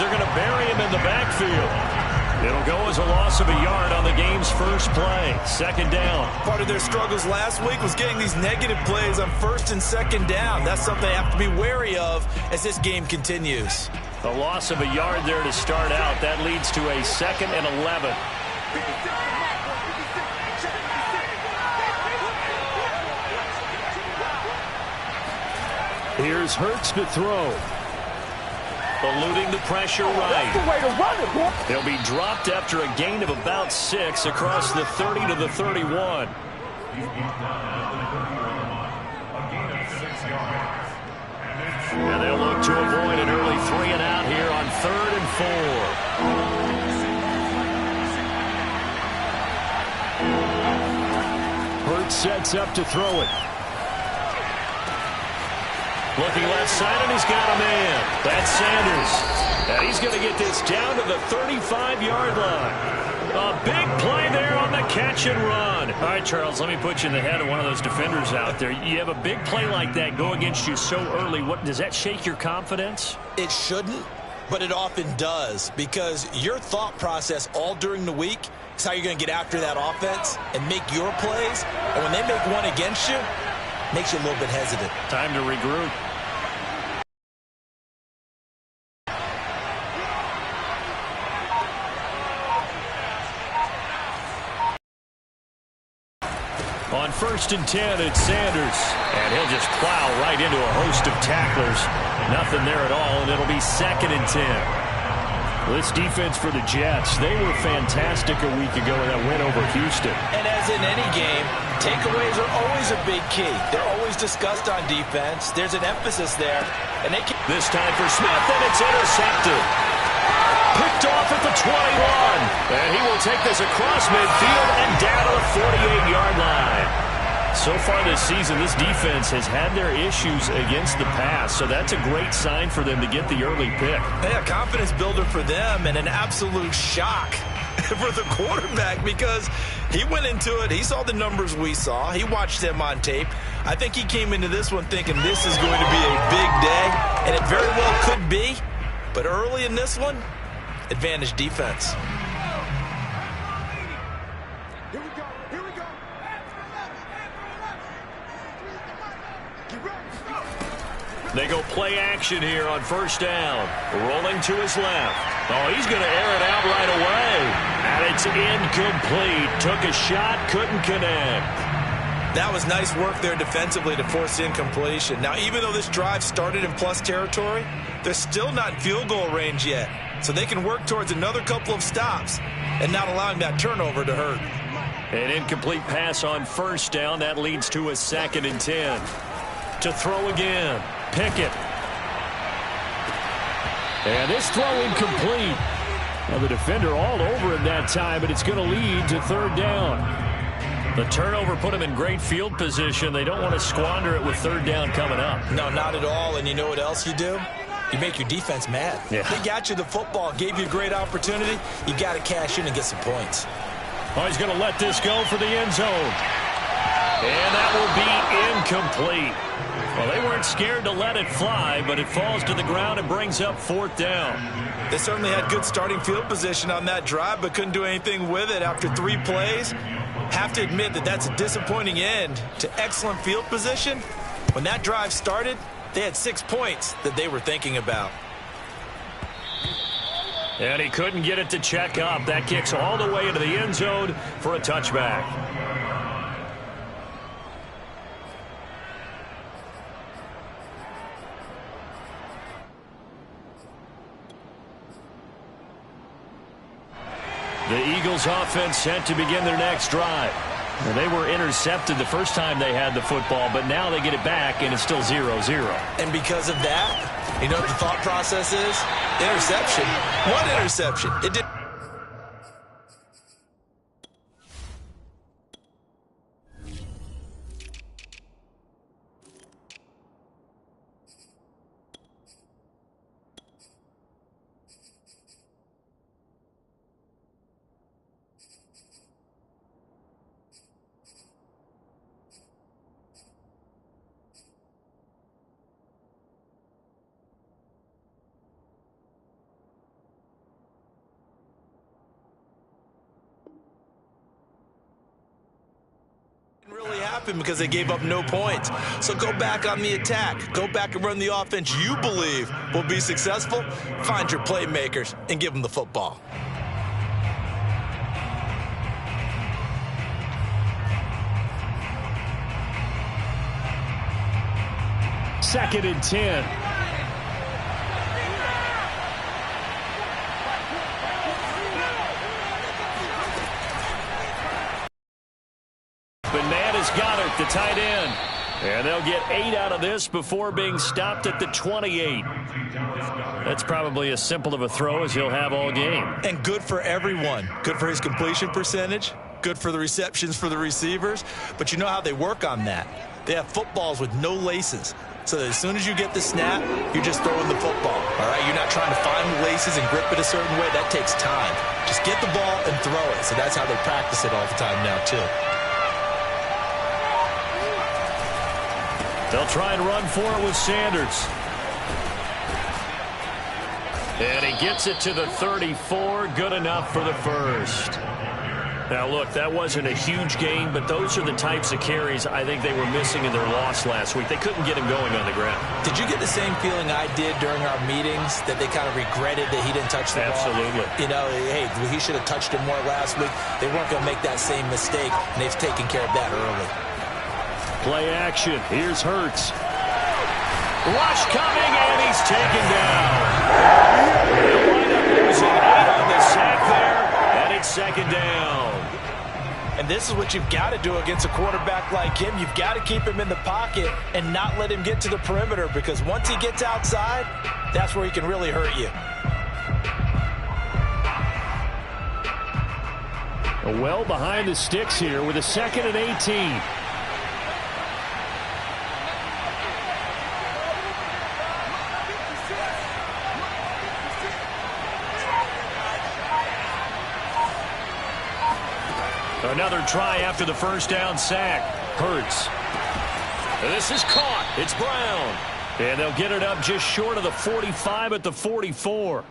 they're going to bury him in the backfield. It'll go as a loss of a yard on the game's first play. Second down. Part of their struggles last week was getting these negative plays on first and second down. That's something they have to be wary of as this game continues. A loss of a yard there to start out. That leads to a 2nd and 11. Here's Hurts to throw. Eluding the pressure right. That's the way to run it, boy. They'll be dropped after a gain of about 6 across the 30 to the 31. And they'll look to avoid an early 3 and out here on 3rd and 4. Hurts sets up to throw it. Looking left side, and he's got a man. That's Sanders. And he's going to get this down to the 35-yard line. A big play there on the catch and run. All right, Charles, let me put you in the head of one of those defenders out there. You have a big play like that go against you so early. What does that shake your confidence? It shouldn't, but it often does, because your thought process all during the week is how you're going to get after that offense and make your plays. And when they make one against you, it makes you a little bit hesitant. Time to regroup. On 1st and 10, it's Sanders. And he'll just plow right into a host of tacklers. Nothing there at all, and it'll be 2nd and 10. This defense for the Jets, they were fantastic a week ago in that win over Houston. And as in any game, takeaways are always a big key. They're always discussed on defense. There's an emphasis there. And they can... This time for Smith, and it's intercepted. Picked off at the 21. And he will take this across midfield and down to the 48-yard line. So far this season, this defense has had their issues against the pass, so that's a great sign for them to get the early pick. Yeah, confidence builder for them, and an absolute shock for the quarterback, because he went into it, he saw the numbers we saw, he watched them on tape. I think he came into this one thinking this is going to be a big day, and it very well could be, but early in this one, advantage defense. They go play action here on 1st down. Rolling to his left. Oh, he's going to air it out right away. And it's incomplete. Took a shot, couldn't connect. That was nice work there defensively to force incompletion. Now, even though this drive started in plus territory, they're still not in field goal range yet. So they can work towards another couple of stops and not allowing that turnover to hurt. An incomplete pass on 1st down. That leads to a 2nd and 10. To throw again. Pickett. And this throw incomplete. Well, the defender all over him that time, but it's going to lead to 3rd down. The turnover put him in great field position. They don't want to squander it with 3rd down coming up. No, not at all. And you know what else you do? You make your defense mad. Yeah. They got you the football, gave you a great opportunity. You got to cash in and get some points. Oh, he's going to let this go for the end zone. And that will be incomplete. Well, they weren't scared to let it fly, but it falls to the ground and brings up 4th down. They certainly had good starting field position on that drive, but couldn't do anything with it after 3 plays. Have to admit that that's a disappointing end to excellent field position. When that drive started, they had 6 points that they were thinking about. And he couldn't get it to check up. That kicks all the way into the end zone for a touchback. The Eagles offense set to begin their next drive. Well, they were intercepted the first time they had the football, but now they get it back, and it's still 0-0. And because of that, you know what the thought process is? Interception. One interception. It did. happen because they gave up no points. So go back on the attack. Go back and run the offense you believe will be successful. Find your playmakers and give them the football. Second and 10. Bananas got it, the tight end. And they'll get 8 out of this before being stopped at the 28. That's probably as simple of a throw as he'll have all game. And good for everyone. Good for his completion percentage. Good for the receptions for the receivers. But you know how they work on that. They have footballs with no laces. So that as soon as you get the snap, you're just throwing the football. All right, you're not trying to find the laces and grip it a certain way. That takes time. Just get the ball and throw it. So that's how they practice it all the time now, too. They'll try and run for it with Sanders. And he gets it to the 34. Good enough for the first. Now, look, that wasn't a huge gain, but those are the types of carries I think they were missing in their loss last week. They couldn't get him going on the ground. Did you get the same feeling I did during our meetings, that they kind of regretted that he didn't touch the ball? Absolutely. You know, hey, he should have touched it more last week. They weren't going to make that same mistake, and they've taken care of that early. Play action. Here's Hurts. Rush coming, and he's taken down. They'll wind up losing 8 on the sack there, and it's second down. And this is what you've got to do against a quarterback like him. You've got to keep him in the pocket and not let him get to the perimeter, because once he gets outside, that's where he can really hurt you. Well behind the sticks here with a 2nd and 18. Another try after the first down sack. Hurts. This is caught. It's Brown. And they'll get it up just short of the 45 at the 44.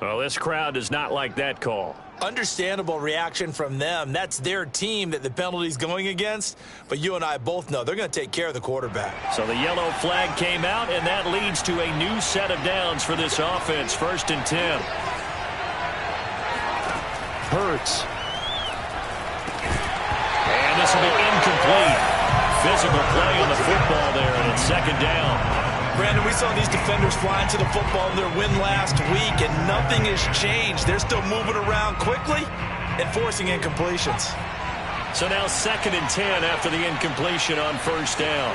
Well, this crowd does not like that call. Understandable reaction from them. That's their team that the penalty's going against. But you and I both know they're going to take care of the quarterback. So the yellow flag came out, and that leads to a new set of downs for this offense. 1st and 10. Hurts. And this will be incomplete. Physical play on the football there, and it's 2nd down. Brandon, we saw these defenders flying to the football in their win last week, and nothing has changed. They're still moving around quickly and forcing incompletions. So now 2nd and 10 after the incompletion on 1st down.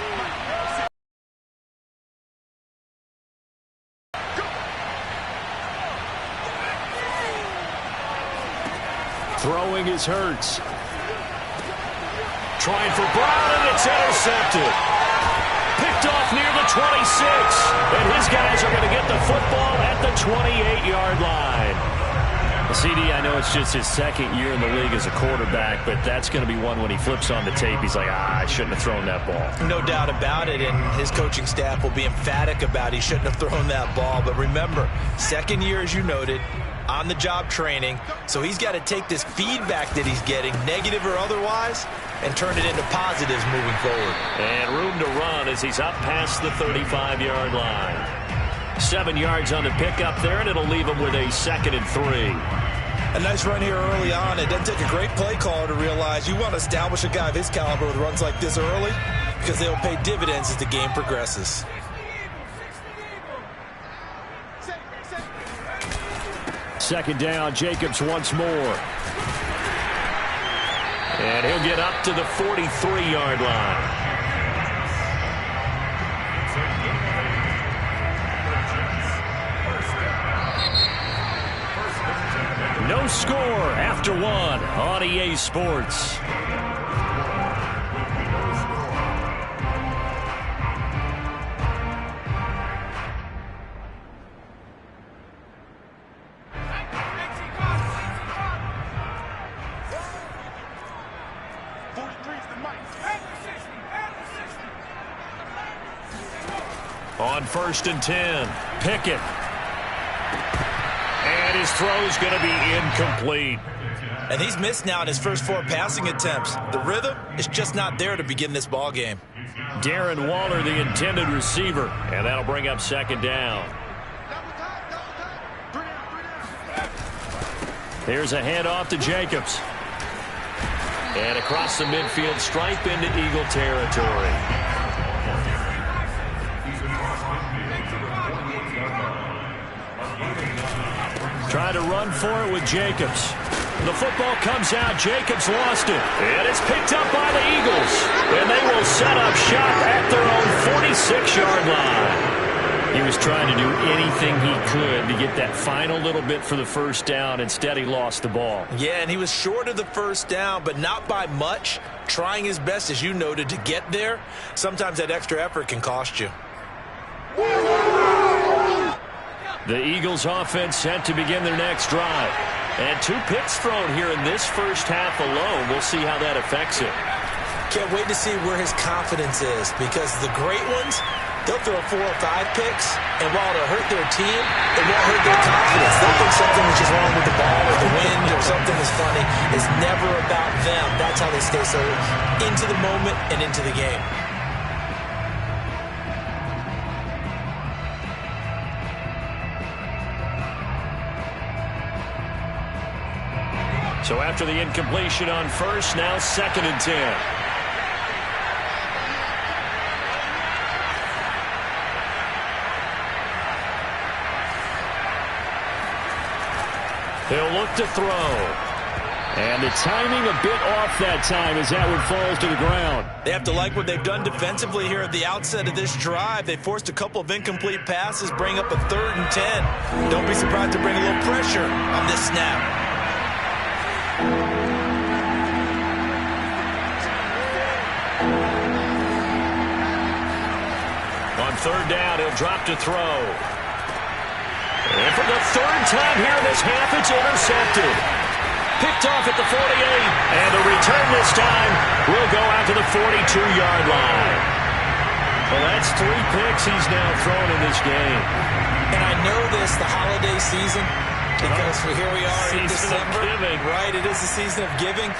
Throwing is Hurts. Trying for Brown, and it's intercepted. Picked off near the 26. And his guys are going to get the football at the 28-yard line. CD, I know it's just his 2nd year in the league as a quarterback, but that's going to be one when he flips on the tape. He's like, I shouldn't have thrown that ball. No doubt about it, and his coaching staff will be emphatic about he shouldn't have thrown that ball. But remember, 2nd year, as you noted, on-the-job training, so he's got to take this feedback that he's getting, negative or otherwise, and turn it into positives moving forward. And room to run as he's up past the 35-yard line. 7 yards on the pickup there, and it'll leave him with a 2nd and 3. A nice run here early on. It doesn't take a great play caller to realize you want to establish a guy of his caliber with runs like this early, because they'll pay dividends as the game progresses. Second down, Jacobs once more. And he'll get up to the 43-yard line. No score after 1 on EA Sports. On 1st and 10, Pickett. And his throw's going to be incomplete. And he's missed now in his first 4 passing attempts. The rhythm is just not there to begin this ball game. Darren Waller, the intended receiver, and that'll bring up second down. Here's a handoff to Jacobs. And across the midfield stripe into Eagle territory. Trying to run for it with Jacobs. The football comes out. Jacobs lost it. And it's picked up by the Eagles. And they will set up shop at their own 46-yard line. He was trying to do anything he could to get that final little bit for the first down. Instead, he lost the ball. Yeah, and he was short of the first down, but not by much. Trying his best, as you noted, to get there. Sometimes that extra effort can cost you. The Eagles offense set to begin their next drive. And 2 picks thrown here in this first half alone. We'll see how that affects it. Can't wait to see where his confidence is, because the great ones, they'll throw 4 or 5 picks, and while it'll hurt their team, it won't hurt their confidence. They'll think something is just wrong with the ball or the wind or something is funny. It's never about them. That's how they stay so into the moment and into the game. So after the incompletion on first, now 2nd and 10. He'll look to throw. And the timing a bit off that time as that one falls to the ground. They have to like what they've done defensively here at the outset of this drive. They forced a couple of incomplete passes, bring up a 3rd and 10. Don't be surprised to bring a little pressure on this snap. On 3rd down, he'll drop to throw. And for the 3rd time here in this half, it's intercepted. Picked off at the 48. And the return this time will go out to the 42-yard line. Well, that's 3 picks he's now thrown in this game. And I know this, the holiday season, because here we are in December. Right, it is the season of giving.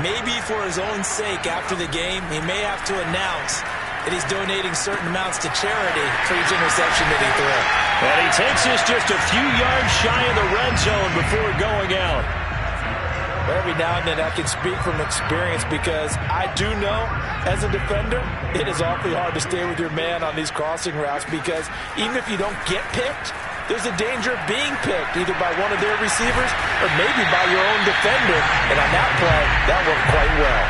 Maybe for his own sake after the game, he may have to announce that he's donating certain amounts to charity for each interception that he threw. And he takes this just a few yards shy of the red zone before going out. Every now and then I can speak from experience, because I do know as a defender it is awfully hard to stay with your man on these crossing routes, because even if you don't get picked, there's a danger of being picked either by one of their receivers or maybe by your own defender. And on that play, that worked quite well.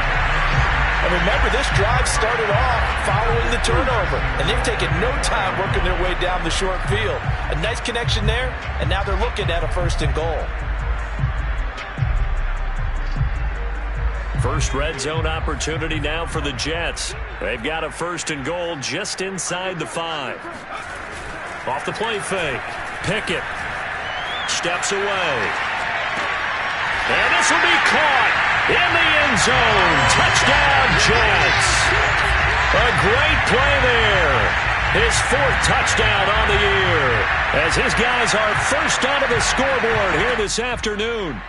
And remember, this drive started off following the turnover, and they've taken no time working their way down the short field. A nice connection there, and now they're looking at a 1st and goal. First red zone opportunity now for the Jets. They've got a 1st and goal just inside the 5. Off the play fake. Pickett steps away. And this will be caught in the end zone. Touchdown, Jets. A great play there. His 4th touchdown on the year, as his guys are first onto the scoreboard here this afternoon.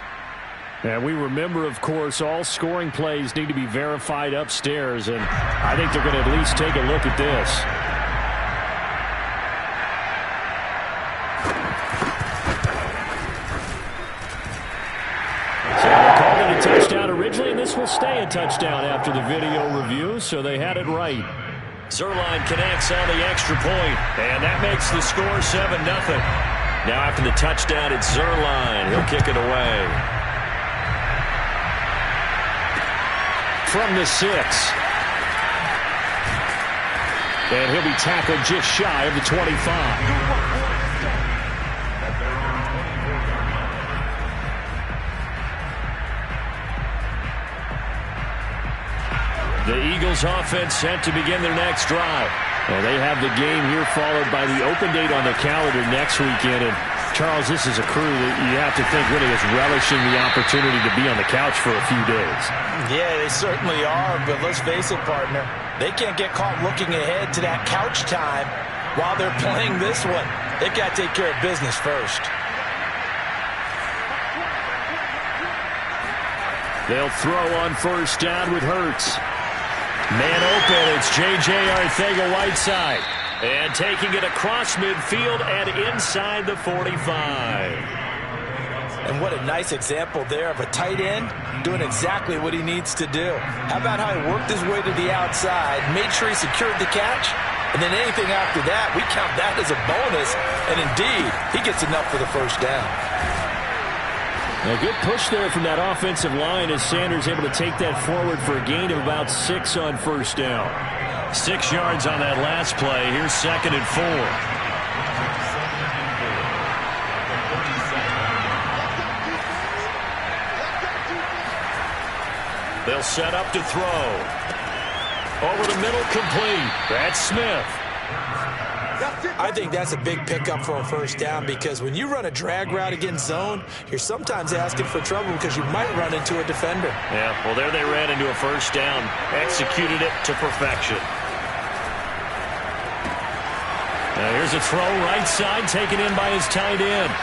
And we remember, of course, all scoring plays need to be verified upstairs, and I think they're going to at least take a look at this. So they called it a touchdown originally, and this will stay a touchdown after the video review, so they had it right. Zuerlein connects on the extra point, and that makes the score 7-0. Now after the touchdown, it's Zuerlein. He'll kick it away. From the 6. And he'll be tackled just shy of the 25. The Eagles offense set to begin their next drive. Well, they have the game here followed by the open date on the calendar next weekend. And Charles, this is a crew that you have to think really is relishing the opportunity to be on the couch for a few days. Yeah, they certainly are, but let's face it, partner. They can't get caught looking ahead to that couch time while they're playing this one. They've got to take care of business first. They'll throw on first down with Hurts. Man open, it's J.J. Arcega-Whiteside. And taking it across midfield and inside the 45. And what a nice example there of a tight end doing exactly what he needs to do. How about how he worked his way to the outside, made sure he secured the catch, and then anything after that, we count that as a bonus. And indeed, he gets enough for the first down. A good push there from that offensive line as Sanders able to take that forward for a gain of about 6 on first down. 6 yards on that last play. Here's 2nd and 4. They'll set up to throw. Over the middle, complete. That's Smith. I think that's a big pickup for a first down because when you run a drag route against zone, you're sometimes asking for trouble because you might run into a defender. Yeah, well, there they ran into a first down. Executed it to perfection. Now here's a throw right side taken in by his tight end.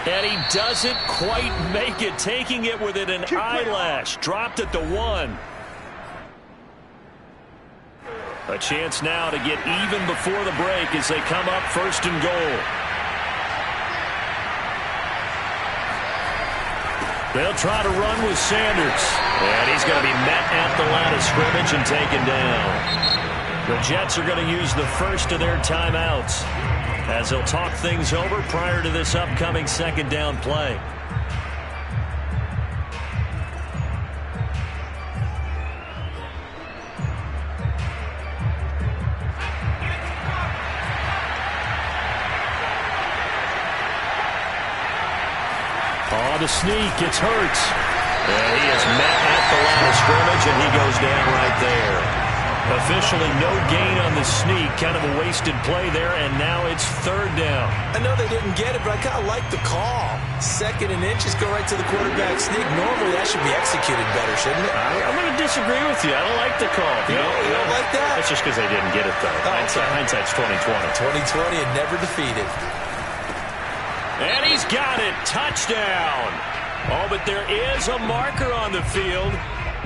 And he doesn't quite make it, taking it within an eyelash. Dropped at the 1. A chance now to get even before the break as they come up 1st and goal. They'll try to run with Sanders. And he's going to be met at the line of scrimmage and taken down. The Jets are going to use the first of their timeouts as they'll talk things over prior to this upcoming 2nd down play. The sneak, it's Hurts. And he is met at the line of scrimmage, and he goes down right there. Officially no gain on the sneak. Kind of a wasted play there, and now it's 3rd down. I know they didn't get it, but I kind of like the call. 2nd and inches, go right to the quarterback sneak. Normally that should be executed better, shouldn't it? I'm going to disagree with you. I don't like the call. You don't like that? That's just because they didn't get it, though. Oh, Hindsight's 20/20. 20/20 and never defeated. And he's got it. Touchdown. Oh, but there is a marker on the field.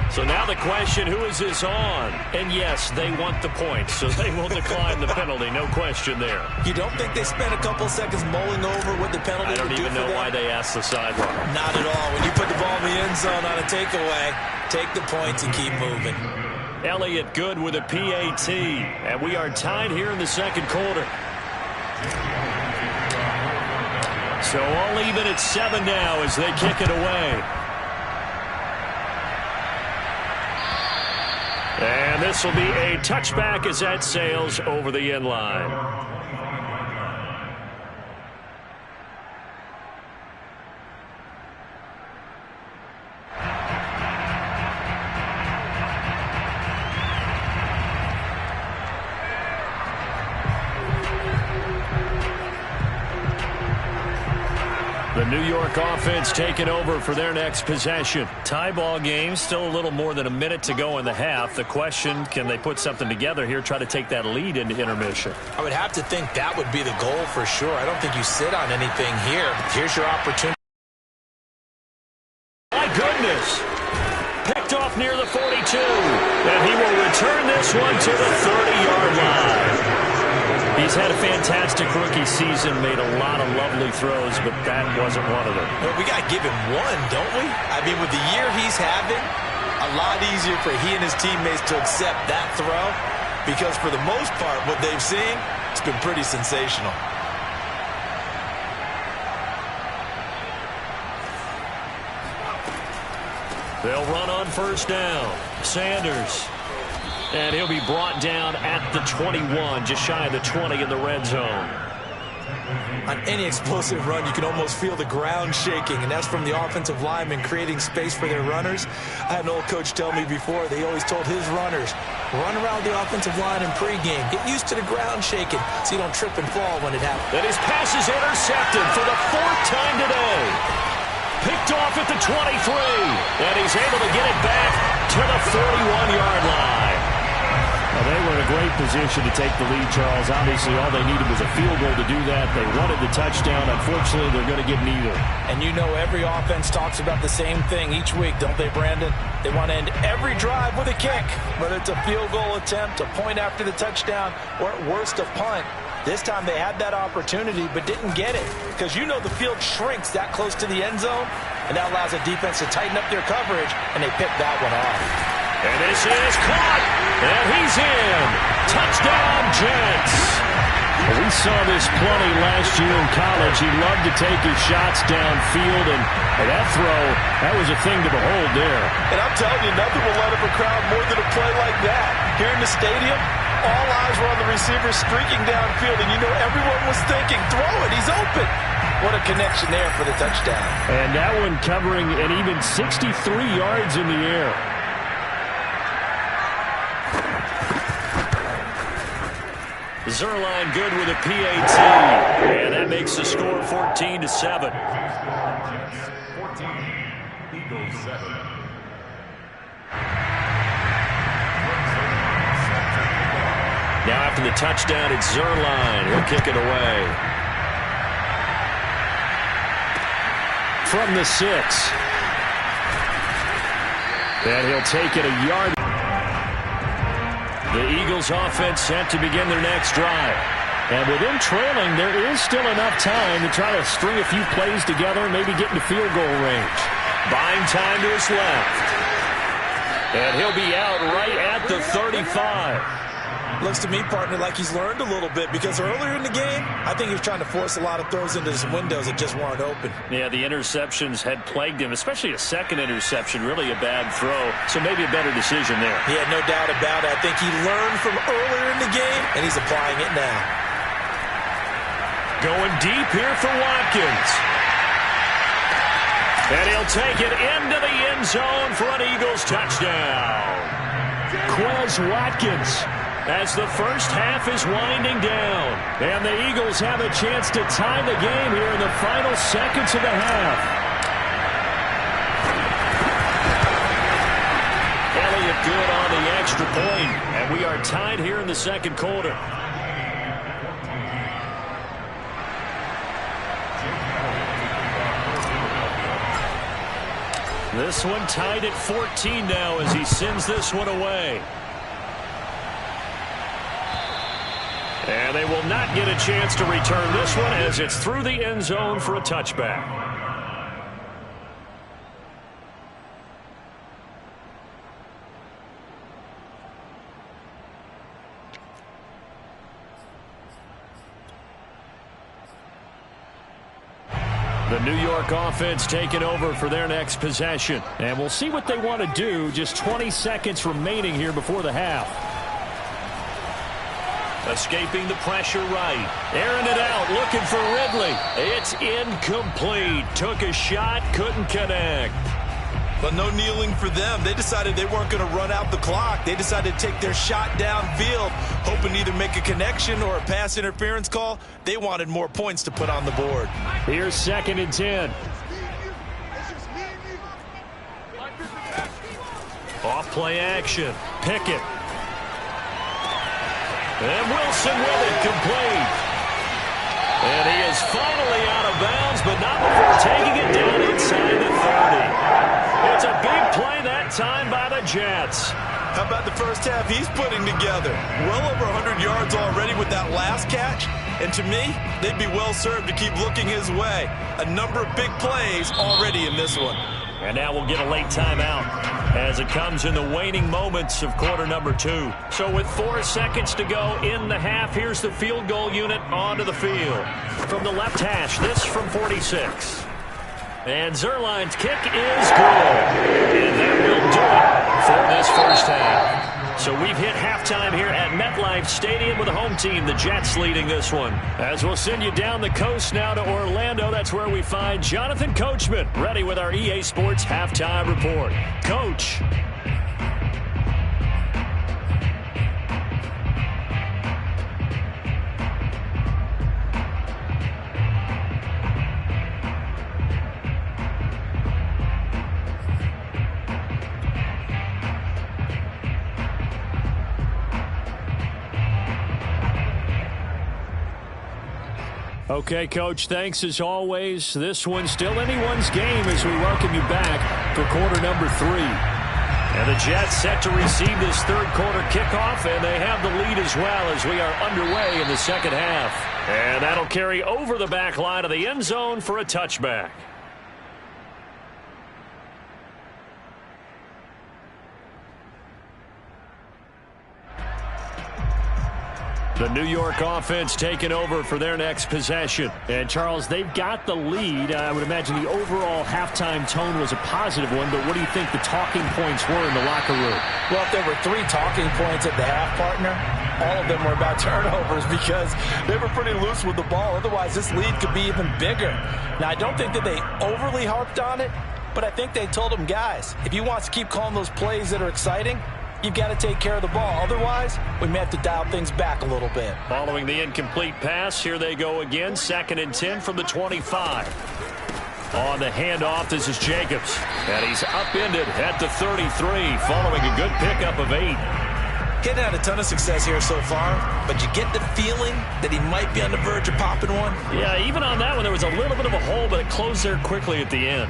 So now the question, who is this on? And yes, they want the point, so they will decline the penalty. No question there. You don't think they spent a couple seconds mulling over what the penalty would do for them? I don't even know why they asked the sideline. Not at all. When you put the ball in the end zone on a takeaway, take the points and keep moving. Elliott Good with a PAT. And we are tied here in the 2nd quarter. So all even at 7 now as they kick it away. And this will be a touchback as that sails over the end line. The New York offense taking over for their next possession. Tie ball game, still a little more than a minute to go in the half. The question, can they put something together here, try to take that lead into intermission? I would have to think that would be the goal for sure. I don't think you sit on anything here. Here's your opportunity. My goodness. Picked off near the 42. And he will return this one to the 30-yard line. He's had a fantastic rookie season, made a lot of lovely throws, but that wasn't one of them. Well, we got to give him one, don't we? I mean, with the year he's having, a lot easier for he and his teammates to accept that throw because for the most part, what they've seen, it's been pretty sensational. They'll run on first down. Sanders. And he'll be brought down at the 21, just shy of the 20 in the red zone. On any explosive run, you can almost feel the ground shaking, and that's from the offensive linemen creating space for their runners. I had an old coach tell me before, they always told his runners, run around the offensive line in pregame. Get used to the ground shaking so you don't trip and fall when it happens. And his pass is intercepted for the 4th time today. Picked off at the 23, and he's able to get it back to the 41-yard line. Well, they were in a great position to take the lead, Charles. Obviously, all they needed was a field goal to do that. They wanted the touchdown. Unfortunately, they're going to get neither. And you know every offense talks about the same thing each week, don't they, Brandon? They want to end every drive with a kick, whether it's a field goal attempt, a point after the touchdown, or at worst, a punt. This time they had that opportunity but didn't get it because you know the field shrinks that close to the end zone, and that allows a defense to tighten up their coverage, and they picked that one off. And this is caught, and he's in. Touchdown, Jets. We saw this plenty last year in college. He loved to take his shots downfield, and that throw, that was a thing to behold there. And I'm telling you, nothing will light up a crowd more than a play like that. Here in the stadium, all eyes were on the receiver streaking downfield, and you know everyone was thinking, throw it, he's open. What a connection there for the touchdown. And that one covering an even 63 yards in the air. Zuerlein good with a PAT, and that makes the score 14-7. 14, Eagles 7. Now after the touchdown, it's Zuerlein. He'll kick it away. From the 6. And he'll take it a yard. The Eagles offense set to begin their next drive. And with them trailing, there is still enough time to try to string a few plays together and maybe get into field goal range. Buying time to his left. And he'll be out right at the 35. Looks to me, partner, like he's learned a little bit because earlier in the game, I think he was trying to force a lot of throws into some windows that just weren't open. Yeah, the interceptions had plagued him, especially a second interception, really a bad throw. So maybe a better decision there. Yeah, no doubt about it. I think he learned from earlier in the game, and he's applying it now. Going deep here for Watkins. And he'll take it into the end zone for an Eagles touchdown. Quez Watkins. As the first half is winding down. And the Eagles have a chance to tie the game here in the final seconds of the half. Elliott good on the extra point. And we are tied here in the second quarter. This one tied at 14 now as he sends this one away. And they will not get a chance to return this one as it's through the end zone for a touchback. The New York offense taking over for their next possession. And we'll see what they want to do. Just 20 seconds remaining here before the half. Escaping the pressure right. Airing it out, looking for Ridley. It's incomplete. Took a shot, couldn't connect. But no kneeling for them. They decided they weren't going to run out the clock. They decided to take their shot downfield, hoping to either make a connection or a pass interference call. They wanted more points to put on the board. Here's 2nd and 10. Off play action. Pickett. And Wilson with it, complete. And he is finally out of bounds, but not before taking it down inside the 30. It's a big play that time by the Jets. How about the first half he's putting together? Well over 100 yards already with that last catch. And to me, they'd be well served to keep looking his way. A number of big plays already in this one. And now we'll get a late timeout as it comes in the waning moments of quarter number 2. So with 4 seconds to go in the half, here's the field goal unit onto the field. From the left hash, this from 46. And Zuerlein's kick is good. And that will do it for this first half. So we've hit halftime here at MetLife Stadium with the home team, the Jets, leading this one. As we'll send you down the coast now to Orlando, that's where we find Jonathan Coachman, ready with our EA Sports Halftime Report. Coach. Okay, Coach, thanks as always. This one's still anyone's game as we welcome you back for quarter number 3. And the Jets set to receive this third quarter kickoff, and they have the lead as well as we are underway in the second half. And that'll carry over the back line of the end zone for a touchback. The New York offense taking over for their next possession. And, Charles, they've got the lead. I would imagine the overall halftime tone was a positive one, but what do you think the talking points were in the locker room? Well, if there were 3 talking points at the half, partner, all of them were about turnovers because they were pretty loose with the ball. Otherwise, this lead could be even bigger. Now, I don't think that they overly harped on it, but I think they told them, guys, if you want to keep calling those plays that are exciting, you've got to take care of the ball. Otherwise, we may have to dial things back a little bit. Following the incomplete pass, here they go again. 2nd and 10 from the 25. On the handoff, this is Jacobs. And he's upended at the 33, following a good pickup of 8. Getting had a ton of success here so far, but you get the feeling that he might be on the verge of popping one. Yeah, even on that one, there was a little bit of a hole, but it closed there quickly at the end.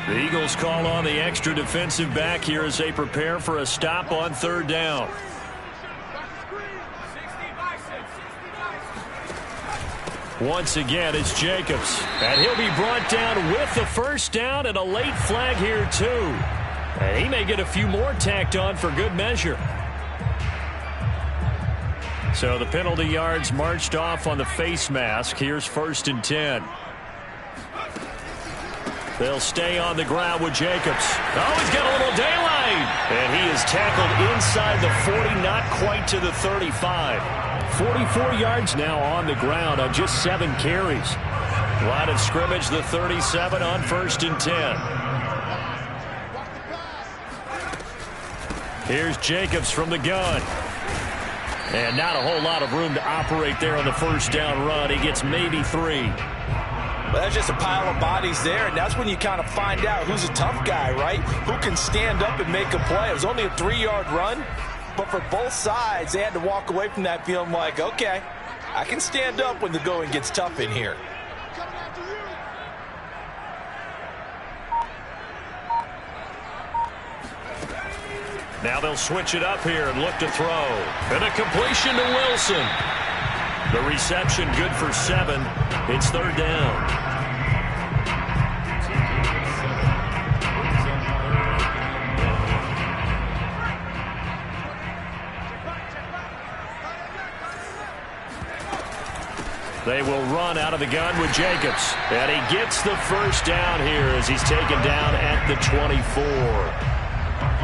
The Eagles call on the extra defensive back here as they prepare for a stop on 3rd down. Once again, it's Jacobs. And he'll be brought down with the first down and a late flag here, too. And he may get a few more tacked on for good measure. So the penalty yards marched off on the face mask. Here's 1st and 10. They'll stay on the ground with Jacobs. Oh, he's got a little daylight. And he is tackled inside the 40, not quite to the 35. 44 yards now on the ground on just 7 carries. Line of scrimmage, the 37 on 1st and 10. Here's Jacobs from the gun. And not a whole lot of room to operate there on the first down run. He gets maybe 3. Well, that's just a pile of bodies there, and that's when you kind of find out who's a tough guy, right? Who can stand up and make a play. It was only a 3-yard run, but for both sides, they had to walk away from that feeling like, okay, I can stand up when the going gets tough in here. Now they'll switch it up here and look to throw. And a completion to Wilson. The reception good for 7. It's 3rd down. They will run out of the gun with Jacobs. And he gets the first down here as he's taken down at the 24.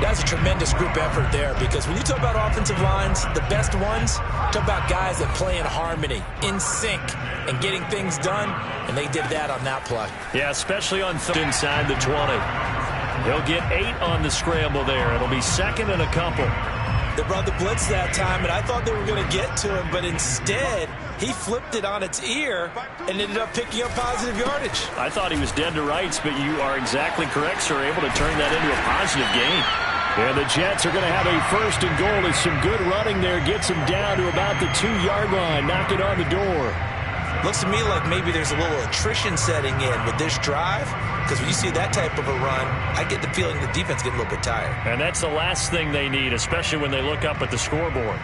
That's a tremendous group effort there because when you talk about offensive lines, the best ones, talk about guys that play in harmony, in sync, and getting things done, and they did that on that play. Yeah, especially on inside the 20. He'll get 8 on the scramble there. It'll be 2nd and a couple. They brought the blitz that time, and I thought they were going to get to him, but instead he flipped it on its ear and ended up picking up positive yardage. I thought he was dead to rights, but you are exactly correct, sir. Able to turn that into a positive gain. And the Jets are going to have a 1st and goal as some good running there gets them down to about the 2-yard line. Knocked it on the door. Looks to me like maybe there's a little attrition setting in with this drive, because when you see that type of a run, I get the feeling the defense get a little bit tired. And that's the last thing they need, especially when they look up at the scoreboard.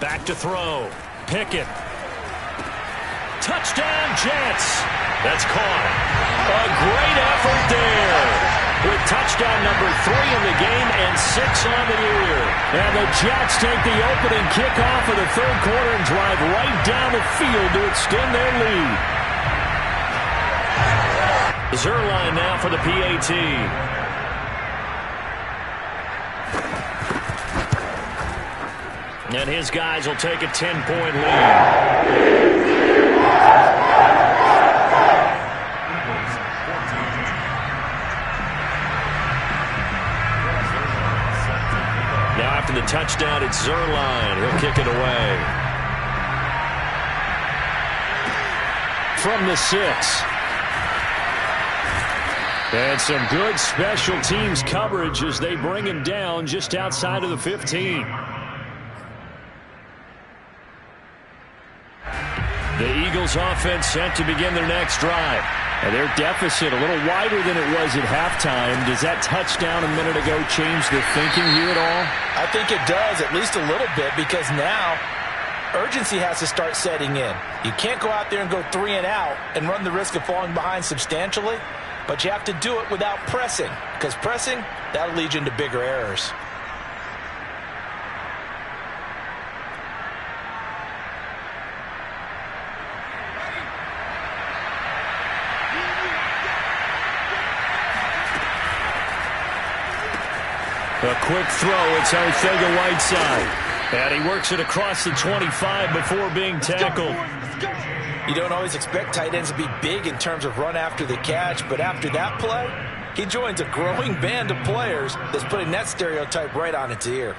Back to throw. Pickett. Touchdown, Jets. That's caught. A great effort there. With touchdown number 3 in the game and 6 on the year. And the Jets take the opening kickoff of the 3rd quarter and drive right down the field to extend their lead. Zuerlein now for the PAT. And his guys will take a 10-point lead. first down, it's Zuerlein. He'll kick it away. From the 6. And some good special teams coverage as they bring him down just outside of the 15. The Eagles offense set to begin their next drive. And their deficit a little wider than it was at halftime. Does that touchdown a minute ago change the thinking here at all? I think it does, at least a little bit, because now urgency has to start setting in. You can't go out there and go 3 and out and run the risk of falling behind substantially. But you have to do it without pressing, because pressing, that'll lead you into bigger errors. A quick throw. It's Arcega-Whiteside. And he works it across the 25 before being tackled. You don't always expect tight ends to be big in terms of run after the catch, but after that play, he joins a growing band of players that's putting that stereotype right on its ear.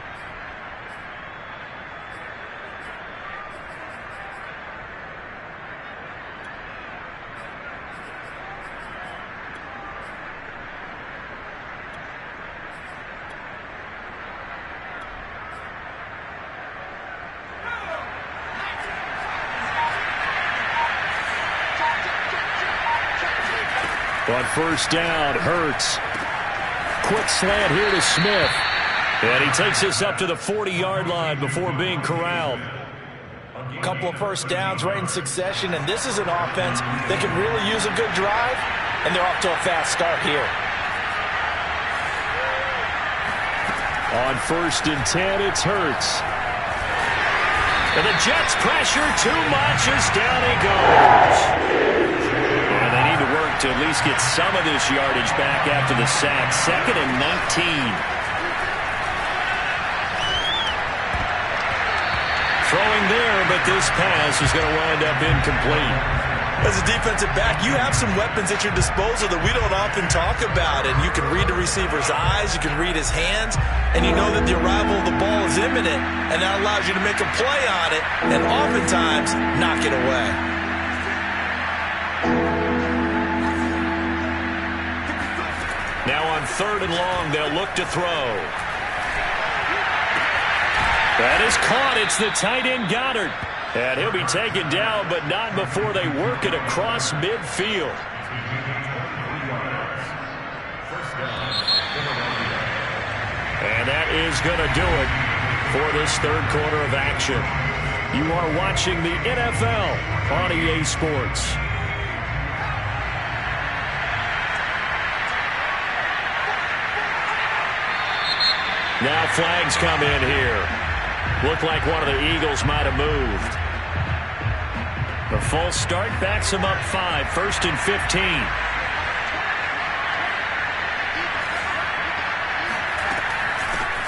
On first down, Hurts. Quick slant here to Smith. And he takes this up to the 40-yard line before being corralled. A couple of first downs right in succession, and this is an offense that can really use a good drive, and they're off to a fast start here. On first and 10, it's Hurts. And the Jets pressure too much as down he goes. And they need to work to at least get some of this yardage back after the sack. 2nd and 19. Throwing there, but this pass is going to wind up incomplete. As a defensive back, you have some weapons at your disposal that we don't often talk about. And you can read the receiver's eyes, you can read his hands, and you know that the arrival of the ball is imminent. And that allows you to make a play on it and oftentimes knock it away. Now on 3rd and long, they'll look to throw. That is caught. It's the tight end Goddard. And he'll be taken down, but not before they work it across midfield. And that is going to do it for this 3rd quarter of action. You are watching the NFL on EA Sports. Now flags come in here. Looked like one of the Eagles might have moved. The false start backs him up 5. 1st and 15.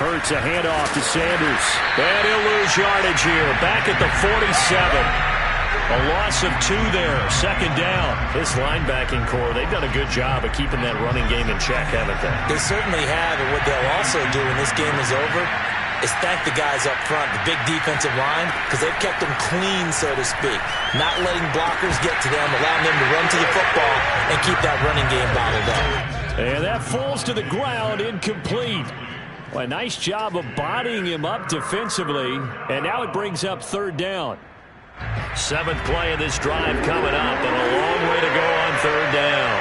Hurts a handoff to Sanders. And he'll lose yardage here. Back at the 47. A loss of 2 there. 2nd down. This linebacking core, they've done a good job of keeping that running game in check, haven't they? They certainly have, and what they'll also do when this game is over is thank the guys up front, the big defensive line, because they've kept them clean, so to speak. Not letting blockers get to them, allowing them to run to the football and keep that running game bottled up. And that falls to the ground, incomplete. Well, a nice job of bodying him up defensively, and now it brings up 3rd down. 7th play of this drive coming up, and a long way to go on 3rd down.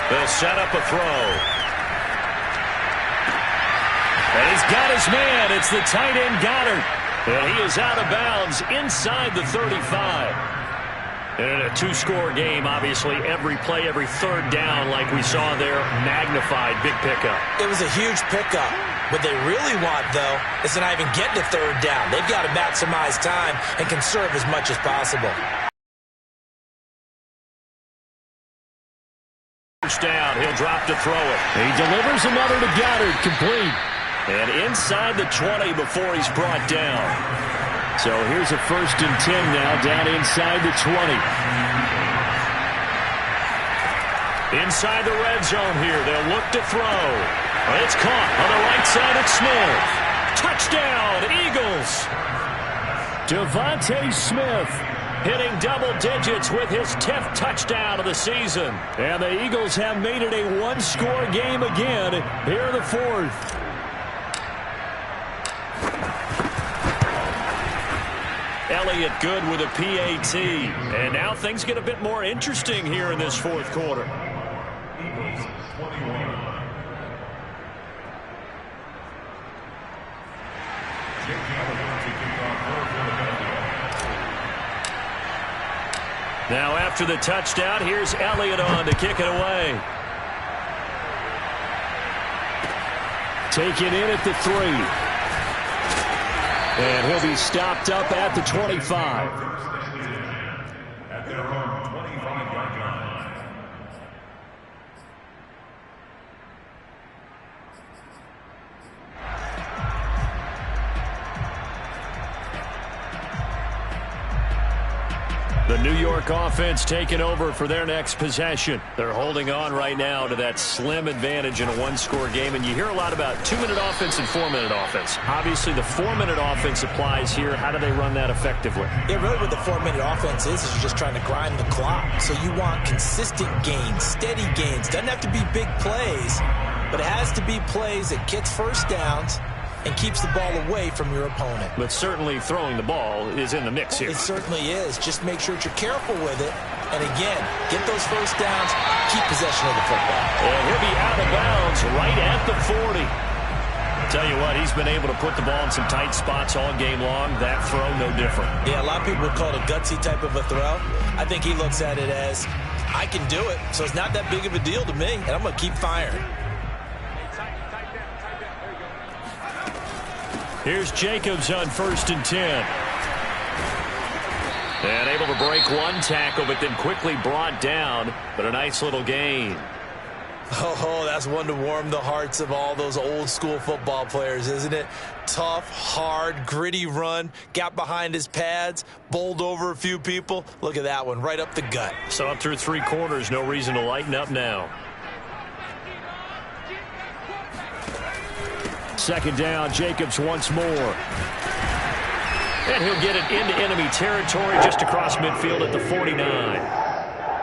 They'll set up a throw. And he's got his man. It's the tight end Goddard. And he is out of bounds inside the 35. And in a 2-score game, obviously, every play, every 3rd down, like we saw there, magnified. Big pickup. It was a huge pickup. What they really want, though, is to not even get to 3rd down. They've got to maximize time and conserve as much as possible. First down, he'll drop to throw it. He delivers another to Goddard, complete. And inside the 20 before he's brought down. So here's a 1st and 10 now, down inside the 20. Inside the red zone here, they'll look to throw. It's caught on the right side of Smith. Touchdown, Eagles. Devontae Smith hitting double digits with his 10th touchdown of the season. And the Eagles have made it a one-score game again here in the fourth. Elliott good with a PAT. And now things get a bit more interesting here in this fourth quarter. Eagles 21. Jake Elliott to kick off for Philadelphia. Now after the touchdown, here's Elliott on to kick it away. Take it in at the 3. And he'll be stopped up at the 25. At their own 25-yard line. The New York offense taking over for their next possession. They're holding on right now to that slim advantage in a one-score game. And you hear a lot about 2-minute offense and 4-minute offense. Obviously, the 4-minute offense applies here. How do they run that effectively? Yeah, really what the 4-minute offense is you're just trying to grind the clock. So you want consistent gains, steady gains. Doesn't have to be big plays, but it has to be plays that gets first downs and keeps the ball away from your opponent. But certainly throwing the ball is in the mix here. It certainly is. Just make sure that you're careful with it. And again, get those first downs, keep possession of the football. And he'll be out of bounds right at the 40. Tell you what, he's been able to put the ball in some tight spots all game long. That throw, no different. Yeah, a lot of people would call it a gutsy type of a throw. I think he looks at it as, I can do it, so it's not that big of a deal to me, and I'm going to keep firing. Here's Jacobs on 1st and 10. And able to break one tackle, but then quickly brought down. But a nice little gain. Oh, that's one to warm the hearts of all those old school football players, isn't it? Tough, hard, gritty run. Got behind his pads, bowled over a few people. Look at that one, right up the gut. So up through 3 quarters, no reason to lighten up now. 2nd down, Jacobs once more. And he'll get it into enemy territory just across midfield at the 49.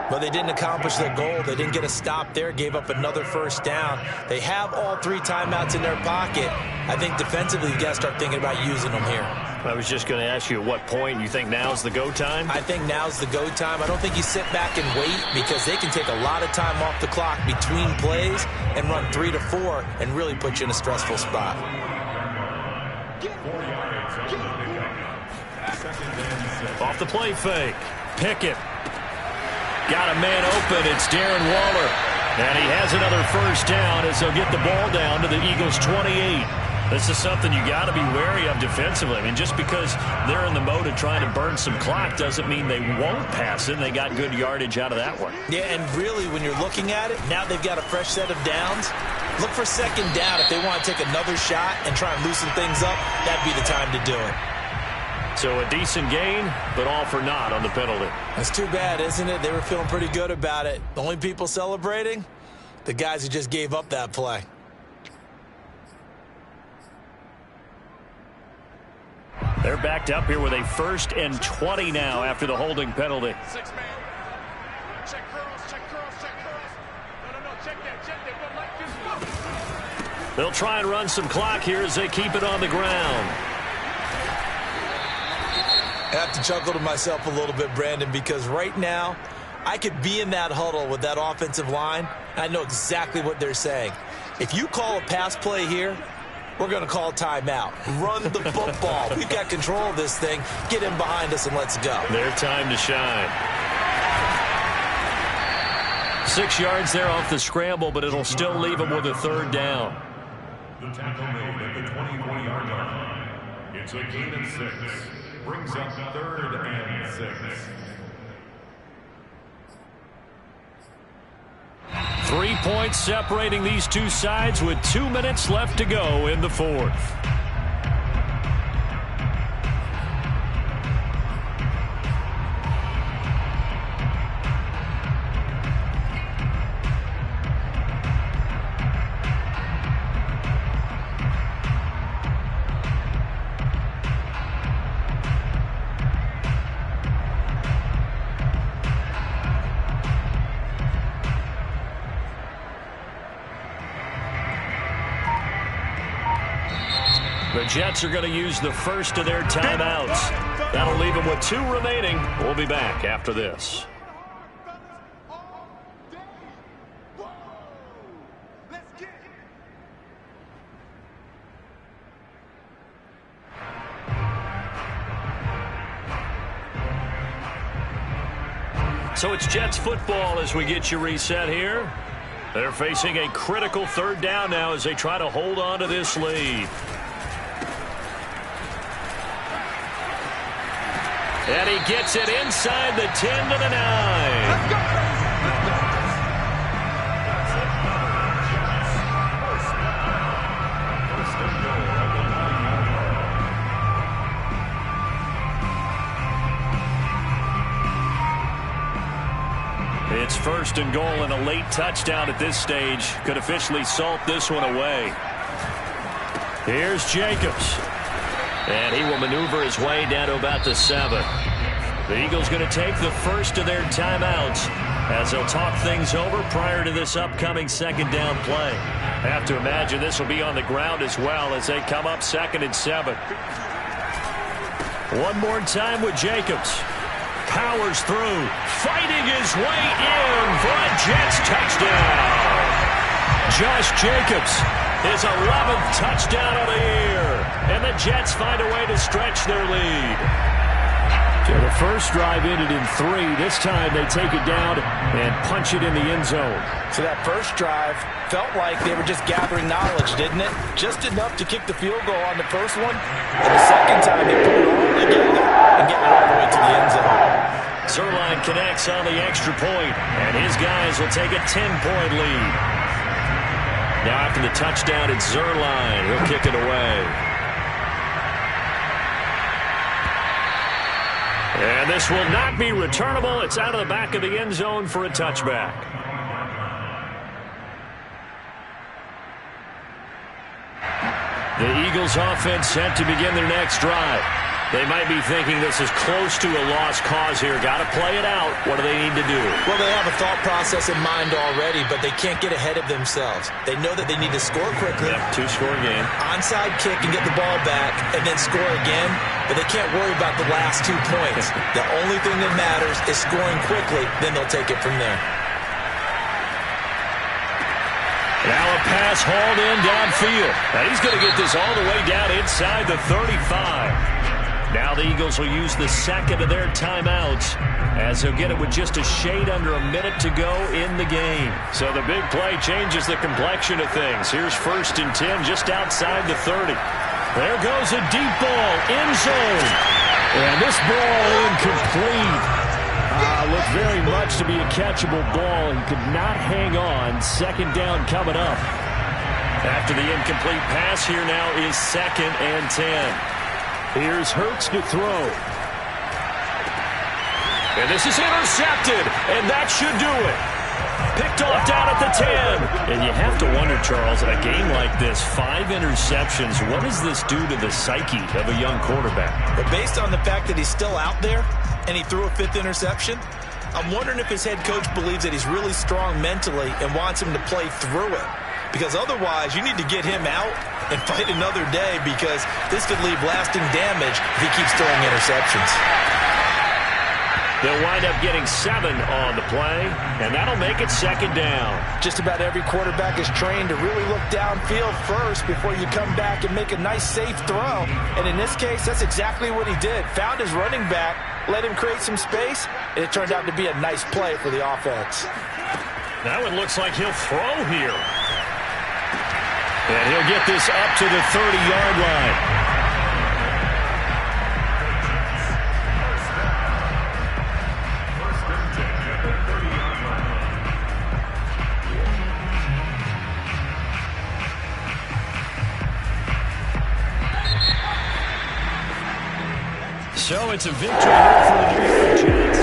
But they didn't accomplish their goal. They didn't get a stop there, gave up another first down. They have all 3 timeouts in their pocket. I think defensively you've got to start thinking about using them here. I was just going to ask you at what point you think now's the go time? I think now's the go time. I don't think you sit back and wait because they can take a lot of time off the clock between plays and run 3 to 4 and really put you in a stressful spot. 4 yards on the pickup. 2nd and 6. Off the play fake. Pickett. Got a man open. It's Darren Waller. And he has another first down as they'll get the ball down to the Eagles' 28. This is something you got to be wary of defensively. I mean, just because they're in the mode of trying to burn some clock doesn't mean they won't pass it. They got good yardage out of that one. Yeah, and really, when you're looking at it, now they've got a fresh set of downs. Look for 2nd down. If they want to take another shot and try and loosen things up, that'd be the time to do it. So a decent gain, but all for naught on the penalty. That's too bad, isn't it? They were feeling pretty good about it. The only people celebrating, the guys who just gave up that play. They're backed up here with a 1st and 20 now after the holding penalty. 6 man. Check curls, check curls, check curls. No, check that, like this. They'll try and run some clock here as they keep it on the ground. I have to chuckle to myself a little bit, Brandon, because right now I could be in that huddle with that offensive line, and I know exactly what they're saying. If you call a pass play here, we're going to call timeout. Run the football. We've got control of this thing. Get in behind us and let's go. Their time to shine. 6 yards there off the scramble, but it'll still leave them with a 3rd down. The tackle made at the 24-yard line. It's a gain of 6. Brings up 3rd and 6. 3 points separating these two sides with 2 minutes left to go in the fourth. Jets are going to use the first of their timeouts. That'll leave them with 2 remaining. We'll be back after this. So it's Jets football as we get you reset here. They're facing a critical 3rd down now as they try to hold on to this lead. And he gets it inside the 10 to the 9. Let's go. It's 1st and goal, and a late touchdown at this stage could officially salt this one away. Here's Jacobs. And he will maneuver his way down to about the 7. The Eagles going to take the first of their timeouts as they'll talk things over prior to this upcoming 2nd down play. I have to imagine this will be on the ground as well as they come up 2nd and 7. One more time with Jacobs. Powers through, fighting his way in for a Jets touchdown. Josh Jacobs, his 11th touchdown of the year. And the Jets find a way to stretch their lead. So the first drive ended in 3. This time they take it down and punch it in the end zone. So that first drive felt like they were just gathering knowledge, didn't it? Just enough to kick the field goal on the first one. And the second time they put it all together and get it all the way to the end zone. Zuerlein connects on the extra point, and his guys will take a 10-point lead. Now after the touchdown, it's Zuerlein. He'll kick it away. And this will not be returnable. It's out of the back of the end zone for a touchback. The Eagles offense set to begin their next drive. They might be thinking this is close to a lost cause here. Got to play it out. What do they need to do? Well, they have a thought process in mind already, but they can't get ahead of themselves. They know that they need to score quickly. Yep, 2-score game. Onside kick and get the ball back and then score again, but they can't worry about the last 2 points. The only thing that matters is scoring quickly, then they'll take it from there. Now a pass hauled in downfield. Now he's going to get this all the way down inside the 35. Now the Eagles will use the second of their timeouts as they'll get it with just a shade under a minute to go in the game. So the big play changes the complexion of things. Here's 1st and 10 just outside the 30. There goes a deep ball, end zone. And this ball incomplete. Looked very much to be a catchable ball and could not hang on. 2nd down coming up. After the incomplete pass, here now is 2nd and 10. Here's Hurts to throw. And this is intercepted, and that should do it. Picked off down at the 10. And you have to wonder, Charles, in a game like this, 5 interceptions, what does this do to the psyche of a young quarterback? But based on the fact that he's still out there and he threw a 5th interception, I'm wondering if his head coach believes that he's really strong mentally and wants him to play through it. Because otherwise, you need to get him out and fight another day because this could leave lasting damage if he keeps throwing interceptions. They'll wind up getting 7 on the play, and that'll make it 2nd down. Just about every quarterback is trained to really look downfield first before you come back and make a nice, safe throw. And in this case, that's exactly what he did. Found his running back, let him create some space, and it turned out to be a nice play for the offense. Now it looks like he'll throw here. And he'll get this up to the 30-yard line. So it's a victory here for the New York Jets.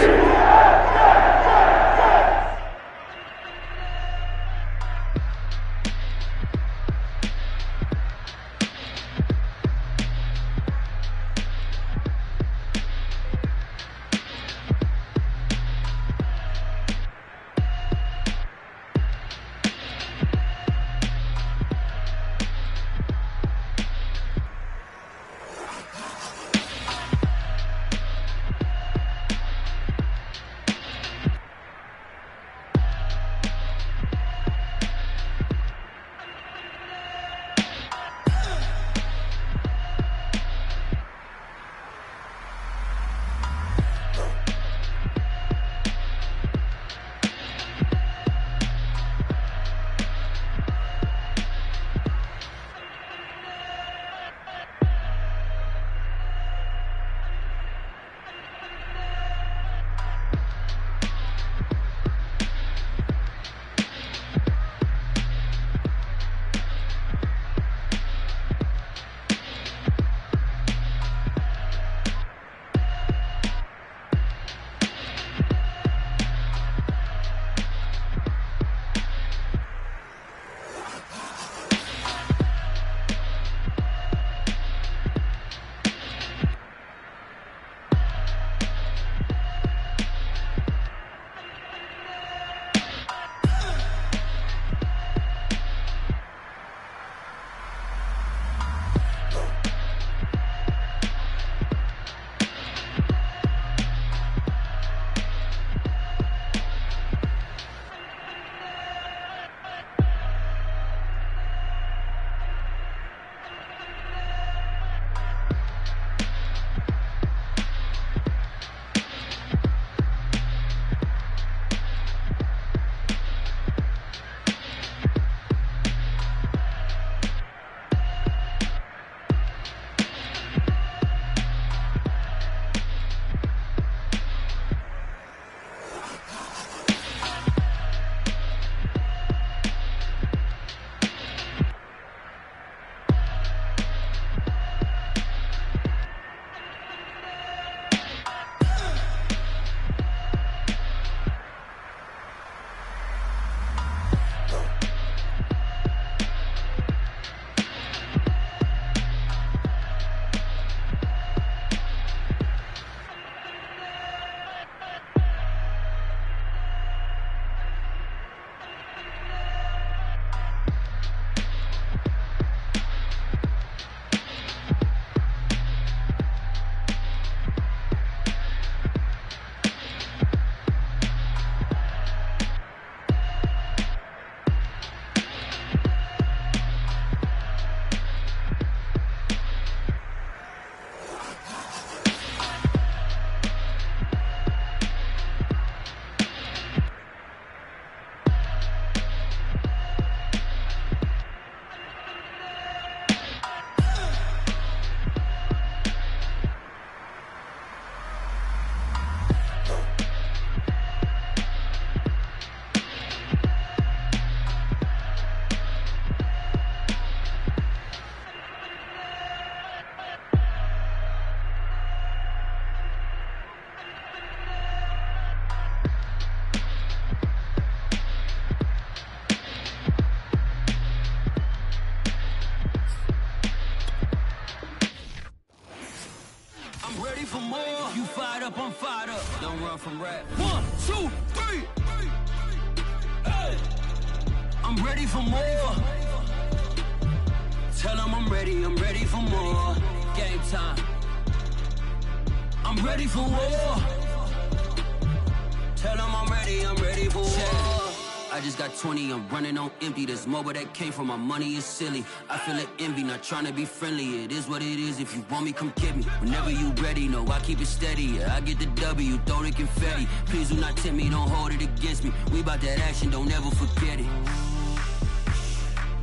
fired up. Don't run from rap. 1, 2, 3. Hey. I'm ready for more. Tell them I'm ready for more. Game time. I'm ready for war. Tell them I'm ready for war. I just got 20, I'm running on empty. This mobile that came from my money is silly. I feel it envy, not trying to be friendly. It is what it is, if you want me, come get me. Whenever you ready, no, I keep it steady. Yeah, I get the W, throw the confetti. Please do not tempt me, don't hold it against me. We about that action, don't ever forget it.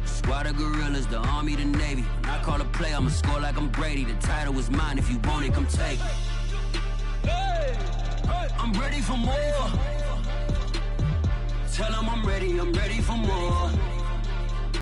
Squad of gorillas, the army, the navy. When I call a play, I'ma score like I'm Brady. The title is mine, if you want it, come take it. I'm ready for more. Tell them I'm ready for more.